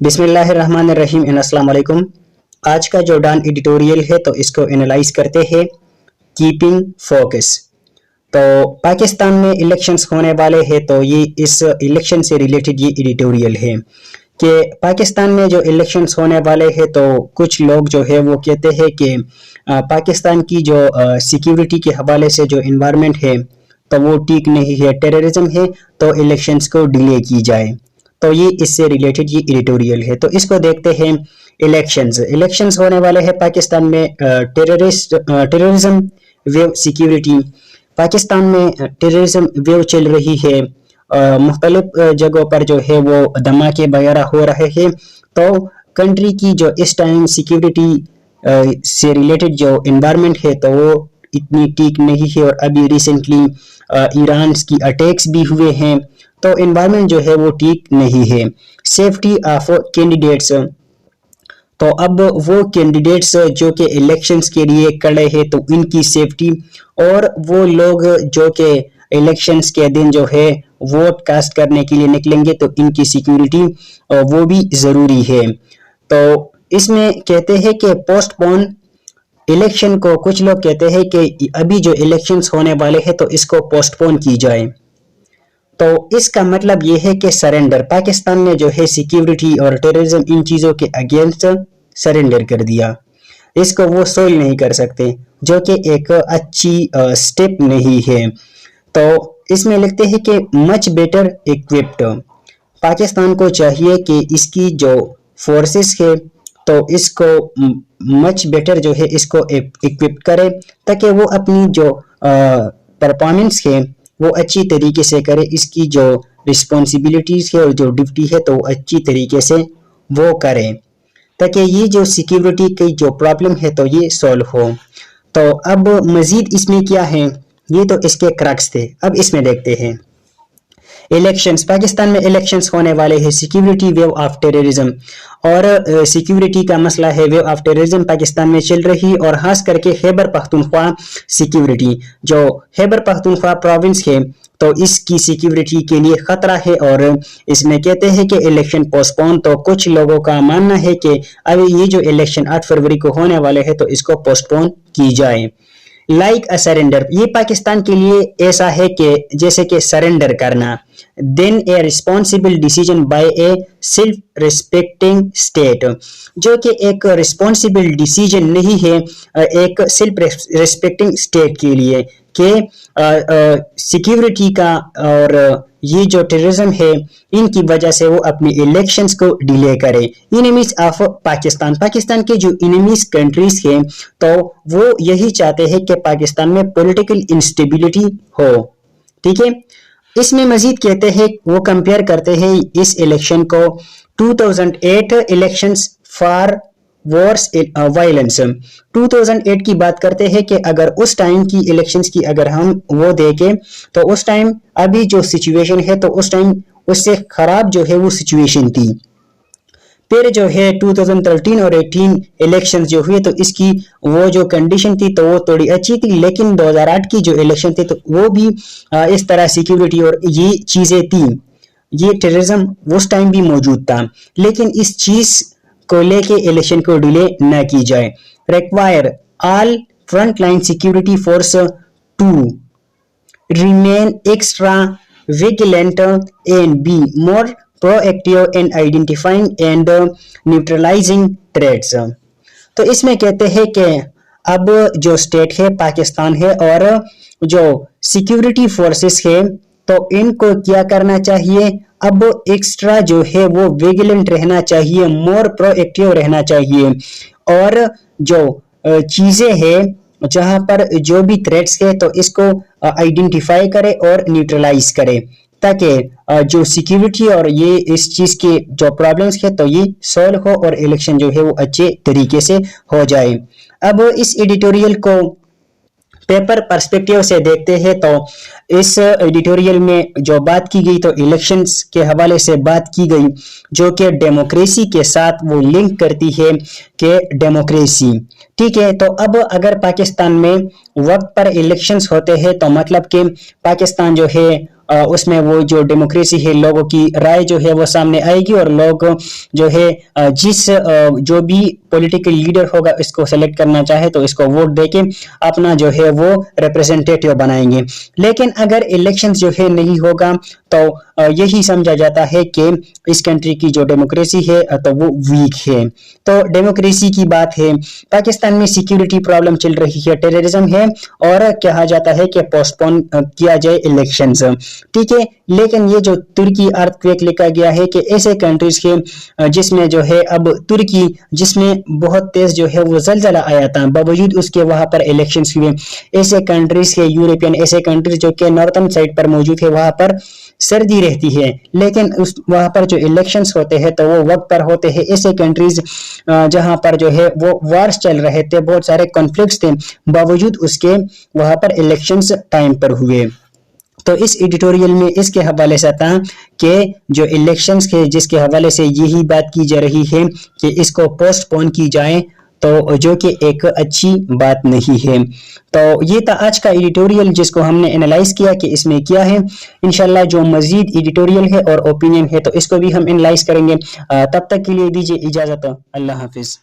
बिस्मिल्लाहिर्रहमानिर्रहीम अस्सलाम वालेकुम। आज का जो डॉन एडिटोरियल है तो इसको एनालाइज करते हैं कीपिंग फोकस। तो पाकिस्तान में इलेक्शंस होने वाले हैं तो ये इस इलेक्शन से रिलेटेड ये एडिटोरियल है कि पाकिस्तान में जो इलेक्शंस होने वाले हैं तो कुछ लोग जो है वो कहते हैं कि पाकिस्तान की जो सिक्योरिटी के हवाले से जो इन्वायरमेंट है तो वो ठीक नहीं है, टेररिज्म है, तो इलेक्शंस को डिले की जाए। तो ये इससे रिलेटेड ये एडिटोरियल है। तो इसको देखते हैं। इलेक्शंस होने वाले हैं पाकिस्तान में। टेररिज्म वेव सिक्योरिटी, पाकिस्तान में टेररिज्म वेव चल रही है। मुख्तलिफ जगहों पर जो है वो धमाके वगैरह हो रहे हैं। तो कंट्री की जो इस टाइम सिक्योरिटी से रिलेटेड जो इन्वायरमेंट है तो वो इतनी ठीक नहीं है। और अभी रिसेंटली ईरान की अटैक्स भी हुए हैं, तो इन्वायरमेंट जो है वो ठीक नहीं है। सेफ्टी ऑफ कैंडिडेट्स, तो अब वो कैंडिडेट्स जो कि इलेक्शंस के लिए खड़े हैं तो इनकी सेफ्टी, और वो लोग जो कि इलेक्शंस के दिन जो है वोट कास्ट करने के लिए निकलेंगे तो इनकी सिक्योरिटी वो भी ज़रूरी है। तो इसमें कहते हैं कि पोस्टपोन इलेक्शन को, कुछ लोग कहते हैं कि अभी जो इलेक्शंस होने वाले हैं तो इसको पोस्टपोन की जाए। तो इसका मतलब ये है कि सरेंडर, पाकिस्तान ने जो है सिक्योरिटी और टेररिज्म इन चीज़ों के अगेंस्ट सरेंडर कर दिया। इसको वो सोल्व नहीं कर सकते, जो कि एक अच्छी स्टेप नहीं है। तो इसमें लिखते हैं कि मच बेटर इक्विप्ड, पाकिस्तान को चाहिए कि इसकी जो फोर्सेस है तो इसको मच बेटर जो है इसको इक्विप करे, ताकि वो अपनी जो परफॉर्मेंस है वो अच्छी तरीके से करे। इसकी जो रिस्पॉन्सिबिलिटीज है और जो ड्यूटी है तो अच्छी तरीके से वो करे, ताकि ये जो सिक्योरिटी की जो प्रॉब्लम है तो ये सॉल्व हो। तो अब मजीद इसमें क्या है, ये तो इसके क्रक्स थे। अब इसमें देखते हैं इलेक्शंस। पाकिस्तान में इलेक्शंस होने वाले हैं। सिक्योरिटी वेव ऑफ टेररिज्म, और सिक्योरिटी का मसला है, वेव ऑफ टेररिज्म पाकिस्तान में चल रही, और खास करके खैबर पख्तूनख्वा सिक्योरिटी, जो खैबर पख्तूनख्वा प्रोविंस है तो इसकी सिक्योरिटी के लिए खतरा है। और इसमें कहते हैं कि इलेक्शन पोस्टपोन, तो कुछ लोगों का मानना है कि अभी ये जो इलेक्शन 8 फरवरी को होने वाले हैं तो इसको पोस्टपोन की जाए। लाइक अ सरेंडर, ये पाकिस्तान के लिए ऐसा है कि जैसे कि सरेंडर करना। Then a responsible decision by a self respecting state, जो कि एक रिस्पॉन्सिबल डिसीजन नहीं है एक सेल्फ रिस्पेक्टिंग स्टेट के लिए, कि सिक्योरिटी का और ये जो टेररिज्म है इनकी वजह से वो अपने इलेक्शंस को डिले करे। इनेमीज ऑफ पाकिस्तान, पाकिस्तान के जो इनेमीज कंट्रीज हैं तो वो यही चाहते हैं कि पाकिस्तान में पॉलिटिकल इंस्टेबिलिटी हो। ठीक है। इसमें मजीद कहते हैं, वो कंपेयर करते हैं इस इलेक्शन को 2008 इलेक्शंस फॉर वॉर्स वायलेंस। 2008 की बात करते हैं कि अगर उस टाइम की इलेक्शंस की अगर हम वो देखें तो उस टाइम अभी जो सिचुएशन है तो उस टाइम उससे खराब जो है वो सिचुएशन थी। फिर जो है 2013 और 18 इलेक्शंस जो हुए तो इसकी वो जो कंडीशन थी तो वो थोड़ी अच्छी थी, लेकिन 2008 की जो इलेक्शन थी तो वो भी इस तरह सिक्योरिटी और ये चीजें थी, ये टेररिज्म उस टाइम भी मौजूद था। लेकिन इस चीज को लेके इलेक्शन को डिले न की जाए। Require all front line security force to remain extra vigilant and be more proactive in identifying and neutralizing threats. तो इसमें कहते हैं कि अब जो स्टेट है पाकिस्तान है और जो सिक्योरिटी फोर्सेस है तो इनको क्या करना चाहिए, अब एक्स्ट्रा जो है वो विजिलेंट रहना चाहिए, मोर प्रोएक्टिव रहना चाहिए, और जो चीजें हैं जहां पर जो भी थ्रेट्स है तो इसको आइडेंटिफाई करे और न्यूट्रलाइज करे, ताकि जो सिक्योरिटी और ये इस चीज के जो प्रॉब्लम्स है तो ये सॉल्व हो और इलेक्शन जो है वो अच्छे तरीके से हो जाए। अब इस एडिटोरियल को पेपर पर्सपेक्टिव से देखते हैं तो इस एडिटोरियल में जो बात की गई तो इलेक्शंस के हवाले से बात की गई, जो कि डेमोक्रेसी के साथ वो लिंक करती है कि डेमोक्रेसी ठीक है। तो अब अगर पाकिस्तान में वक्त पर इलेक्शंस होते हैं तो मतलब कि पाकिस्तान जो है اس میں وہ جو ڈیموکریسی ہے لوگوں کی رائے جو ہے وہ سامنے آئے گی اور لوگ جو ہے جس جو بھی پولیٹیکل لیڈر ہوگا اس کو سلیکٹ کرنا چاہے تو اس کو ووٹ دے کے اپنا جو ہے وہ ریپریزنٹیٹیو بنائیں گے. لیکن اگر الیکشن جو ہے نہیں ہوگا تو یہی سمجھا جاتا ہے کہ اس کنٹری کی جو ڈیموکریسی ہے تو وہ ویک ہے. تو ڈیموکریسی کی بات ہے, پاکستان میں سیکیورٹی پرابلم چل رہی ہے, ٹیررزم ہے اور کہا جاتا ہے کہ پوسٹ پون کیا جائے الیکشنز, ٹھیک ہے. لیکن یہ جو ترکی ارتھ کویک لکھا گیا ہے کہ ایسے کنٹریز کے جس میں جو ہے اب ترکی جس میں بہت تیز جو ہے وہ زلزلہ آیا تھا, باوجود اس کے وہاں پر الیکشنز ہوئے. ایسے کنٹریز کے یورپین ایسے کنٹریز جو کہ نارتھن سائڈ پر موجود ہے وہاں پر سردی رہتی ہے, لیکن وہاں پر جو الیکشنز ہوتے ہیں تو وہ وقت پر ہوتے ہیں. ایسے کنٹریز جہاں پر جو ہے وہ وارز چل رہے تھے, بہت سارے کنفلکٹس تھے, باوجود اس کے وہاں پر الیکشنز ٹائم پر ہوئے. تو اس ایڈیٹوریل میں اس کے حوالے سے تھا کہ جو الیکشنز کے جس کے حوالے سے یہی بات کی جا رہی ہے کہ اس کو پوسٹ پون کی جائے, تو جو کہ ایک اچھی بات نہیں ہے. تو یہ تھا آج کا ایڈیٹوریل جس کو ہم نے انالائز کیا کہ اس میں کیا ہے. انشاءاللہ جو مزید ایڈیٹوریل ہے اور اوپینین ہے تو اس کو بھی ہم انالائز کریں گے. تب تک کے لیے دیجیے اجازت, اللہ حافظ.